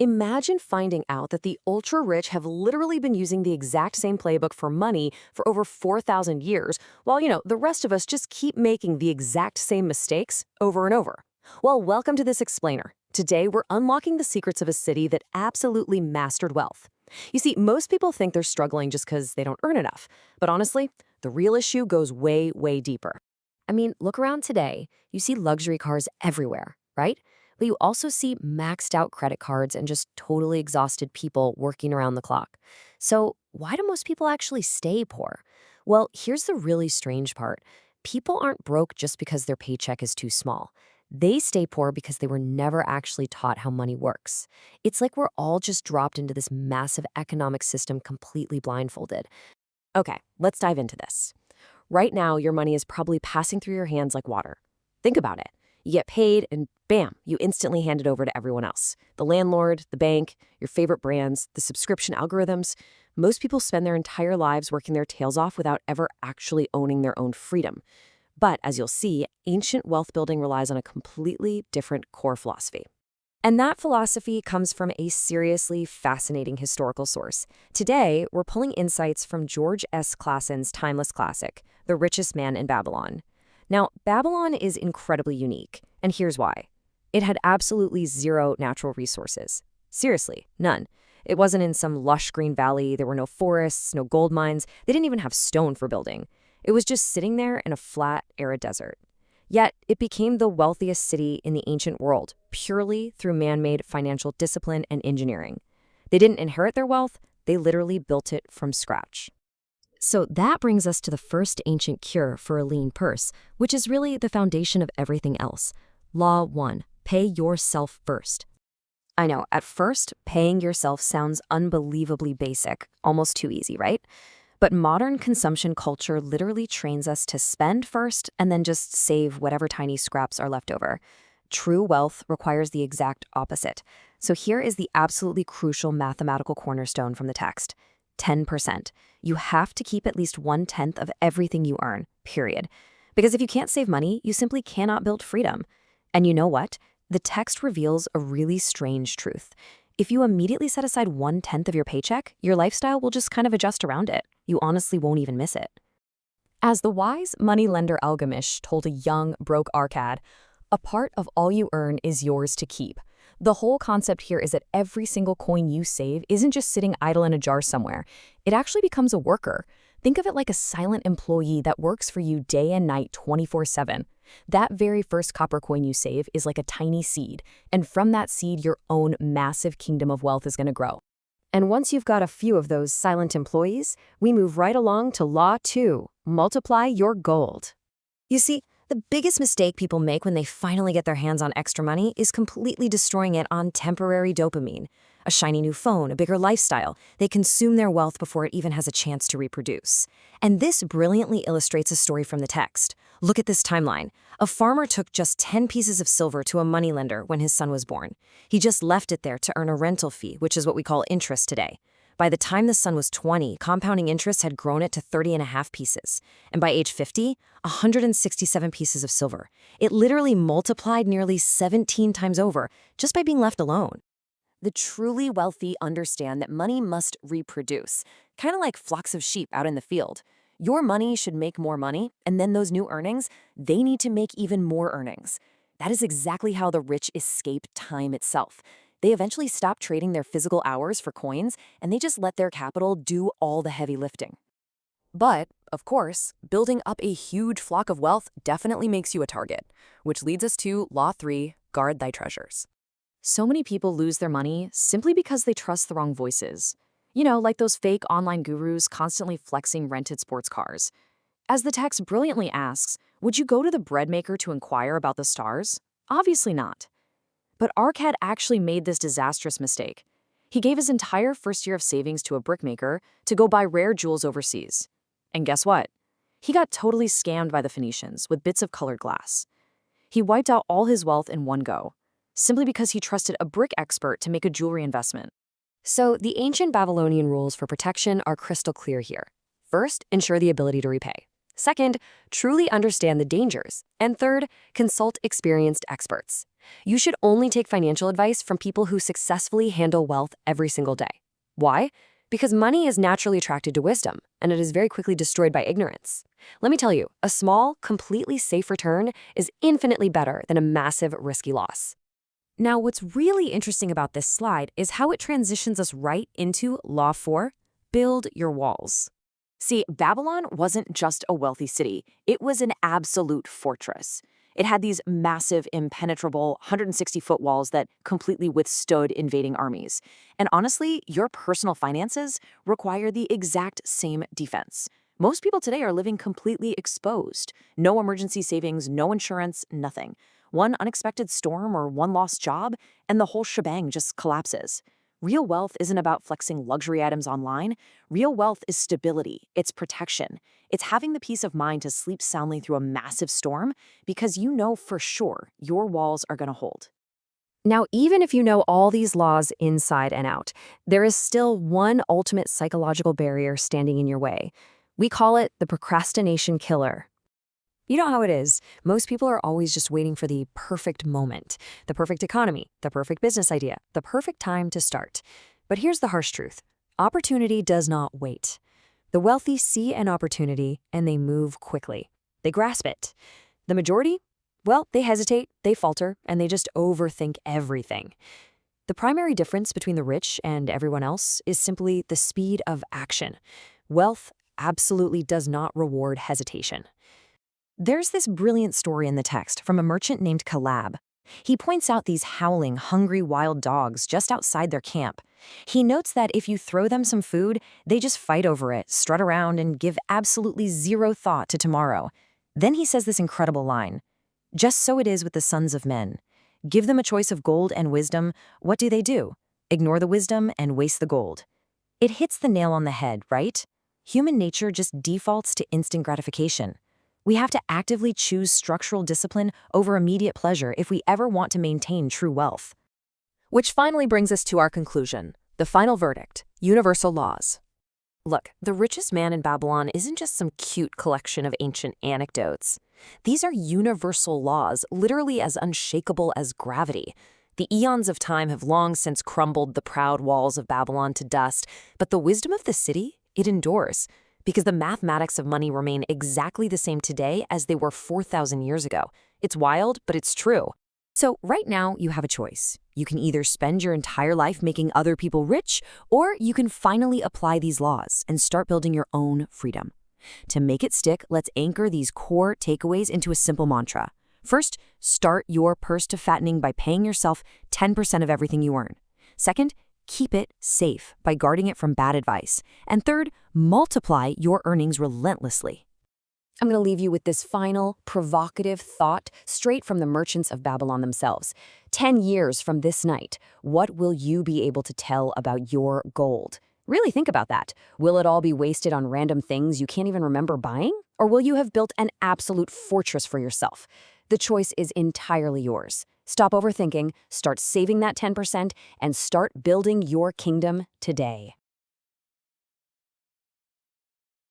Imagine finding out that the ultra-rich have literally been using the exact same playbook for money for over 4,000 years, while, the rest of us just keep making the exact same mistakes over and over. Well, welcome to this explainer. Today, we're unlocking the secrets of a city that absolutely mastered wealth. You see, most people think they're struggling just because they don't earn enough. But honestly, the real issue goes way, way deeper. I mean, look around today. You see luxury cars everywhere, right? But you also see maxed out credit cards and just totally exhausted people working around the clock. So, why do most people actually stay poor? Well, here's the really strange part. People aren't broke just because their paycheck is too small. They stay poor because they were never actually taught how money works. It's like we're all just dropped into this massive economic system completely blindfolded. Okay, let's dive into this. Right now, your money is probably passing through your hands like water. Think about it. You get paid and bam, you instantly hand it over to everyone else. The landlord, the bank, your favorite brands, the subscription algorithms. Most people spend their entire lives working their tails off without ever actually owning their own freedom. But as you'll see, ancient wealth building relies on a completely different core philosophy. And that philosophy comes from a seriously fascinating historical source. Today, we're pulling insights from George S. Clason's timeless classic, The Richest Man in Babylon. Now, Babylon is incredibly unique, and here's why. It had absolutely zero natural resources. Seriously, none. It wasn't in some lush green valley, there were no forests, no gold mines, they didn't even have stone for building. It was just sitting there in a flat, arid desert. Yet, it became the wealthiest city in the ancient world, purely through man-made financial discipline and engineering. They didn't inherit their wealth, they literally built it from scratch. So that brings us to the first ancient cure for a lean purse, which is really the foundation of everything else. Law 1. Pay yourself first. I know, at first, paying yourself sounds unbelievably basic, almost too easy, right? But modern consumption culture literally trains us to spend first and then just save whatever tiny scraps are left over. True wealth requires the exact opposite. So here is the absolutely crucial mathematical cornerstone from the text. 10%. You have to keep at least 1/10 of everything you earn, period. Because if you can't save money, you simply cannot build freedom. And you know what? The text reveals a really strange truth. If you immediately set aside 1/10 of your paycheck, your lifestyle will just kind of adjust around it. You honestly won't even miss it. As the wise moneylender Algamish told a young, broke Arcad, a part of all you earn is yours to keep. The whole concept here is that every single coin you save isn't just sitting idle in a jar somewhere. It actually becomes a worker. Think of it like a silent employee that works for you day and night 24/7. That very first copper coin you save is like a tiny seed, and from that seed, your own massive kingdom of wealth is going to grow. And once you've got a few of those silent employees, we move right along to Law 2, multiply your gold. You see, the biggest mistake people make when they finally get their hands on extra money is completely destroying it on temporary dopamine. A shiny new phone, a bigger lifestyle. They consume their wealth before it even has a chance to reproduce. And this brilliantly illustrates a story from the text. Look at this timeline. A farmer took just 10 pieces of silver to a moneylender when his son was born. He just left it there to earn a rental fee, which is what we call interest today. By the time the son was 20, compounding interest had grown it to 30.5 pieces. And by age 50, 167 pieces of silver. It literally multiplied nearly 17 times over just by being left alone. The truly wealthy understand that money must reproduce, kind of like flocks of sheep out in the field. Your money should make more money, and then those new earnings, they need to make even more earnings. That is exactly how the rich escape time itself. They eventually stop trading their physical hours for coins, and they just let their capital do all the heavy lifting. But, of course, building up a huge flock of wealth definitely makes you a target, which leads us to Law 3, guard thy treasures. So many people lose their money simply because they trust the wrong voices. Like those fake online gurus constantly flexing rented sports cars. As the text brilliantly asks, would you go to the bread maker to inquire about the stars? Obviously not. But Arcad actually made this disastrous mistake. He gave his entire first year of savings to a brickmaker to go buy rare jewels overseas. And guess what? He got totally scammed by the Phoenicians with bits of colored glass. He wiped out all his wealth in one go, simply because he trusted a brick expert to make a jewelry investment. So the ancient Babylonian rules for protection are crystal clear here. First, ensure the ability to repay. Second, truly understand the dangers. And third, consult experienced experts. You should only take financial advice from people who successfully handle wealth every single day. Why? Because money is naturally attracted to wisdom, and it is very quickly destroyed by ignorance. Let me tell you, a small, completely safe return is infinitely better than a massive, risky loss. Now, what's really interesting about this slide is how it transitions us right into Law 4, build your walls. See, Babylon wasn't just a wealthy city, it was an absolute fortress. It had these massive, impenetrable 160-foot walls that completely withstood invading armies. And honestly, your personal finances require the exact same defense. Most people today are living completely exposed. No emergency savings, no insurance, nothing. One unexpected storm or one lost job, and the whole shebang just collapses. Real wealth isn't about flexing luxury items online. Real wealth is stability, it's protection. It's having the peace of mind to sleep soundly through a massive storm because you know for sure your walls are going to hold. Now, even if you know all these laws inside and out, there is still one ultimate psychological barrier standing in your way. We call it the procrastination killer. You know how it is. Most people are always just waiting for the perfect moment, the perfect economy, the perfect business idea, the perfect time to start. But here's the harsh truth. Opportunity does not wait. The wealthy see an opportunity and they move quickly. They grasp it. The majority? Well, they hesitate, they falter, and they just overthink everything. The primary difference between the rich and everyone else is simply the speed of action. Wealth absolutely does not reward hesitation. There's this brilliant story in the text from a merchant named Calab. He points out these howling, hungry wild dogs just outside their camp. He notes that if you throw them some food, they just fight over it, strut around, and give absolutely zero thought to tomorrow. Then he says this incredible line, "Just so it is with the sons of men. Give them a choice of gold and wisdom, what do? Ignore the wisdom and waste the gold." It hits the nail on the head, right? Human nature just defaults to instant gratification. We have to actively choose structural discipline over immediate pleasure if we ever want to maintain true wealth. Which finally brings us to our conclusion, the final verdict, universal laws. Look, the richest man in Babylon isn't just some cute collection of ancient anecdotes. These are universal laws, literally as unshakable as gravity. The eons of time have long since crumbled the proud walls of Babylon to dust, but the wisdom of the city, it endures. Because the mathematics of money remain exactly the same today as they were 4,000 years ago. It's wild, but it's true. So right now, you have a choice. You can either spend your entire life making other people rich, or you can finally apply these laws and start building your own freedom. To make it stick, let's anchor these core takeaways into a simple mantra. First, start your purse to fattening by paying yourself 10% of everything you earn. Second, keep it safe by guarding it from bad advice. And third, multiply your earnings relentlessly. I'm going to leave you with this final, provocative thought straight from the merchants of Babylon themselves. 10 years from this night, what will you be able to tell about your gold? Really think about that. Will it all be wasted on random things you can't even remember buying? Or will you have built an absolute fortress for yourself? The choice is entirely yours. Stop overthinking, start saving that 10%, and start building your kingdom today.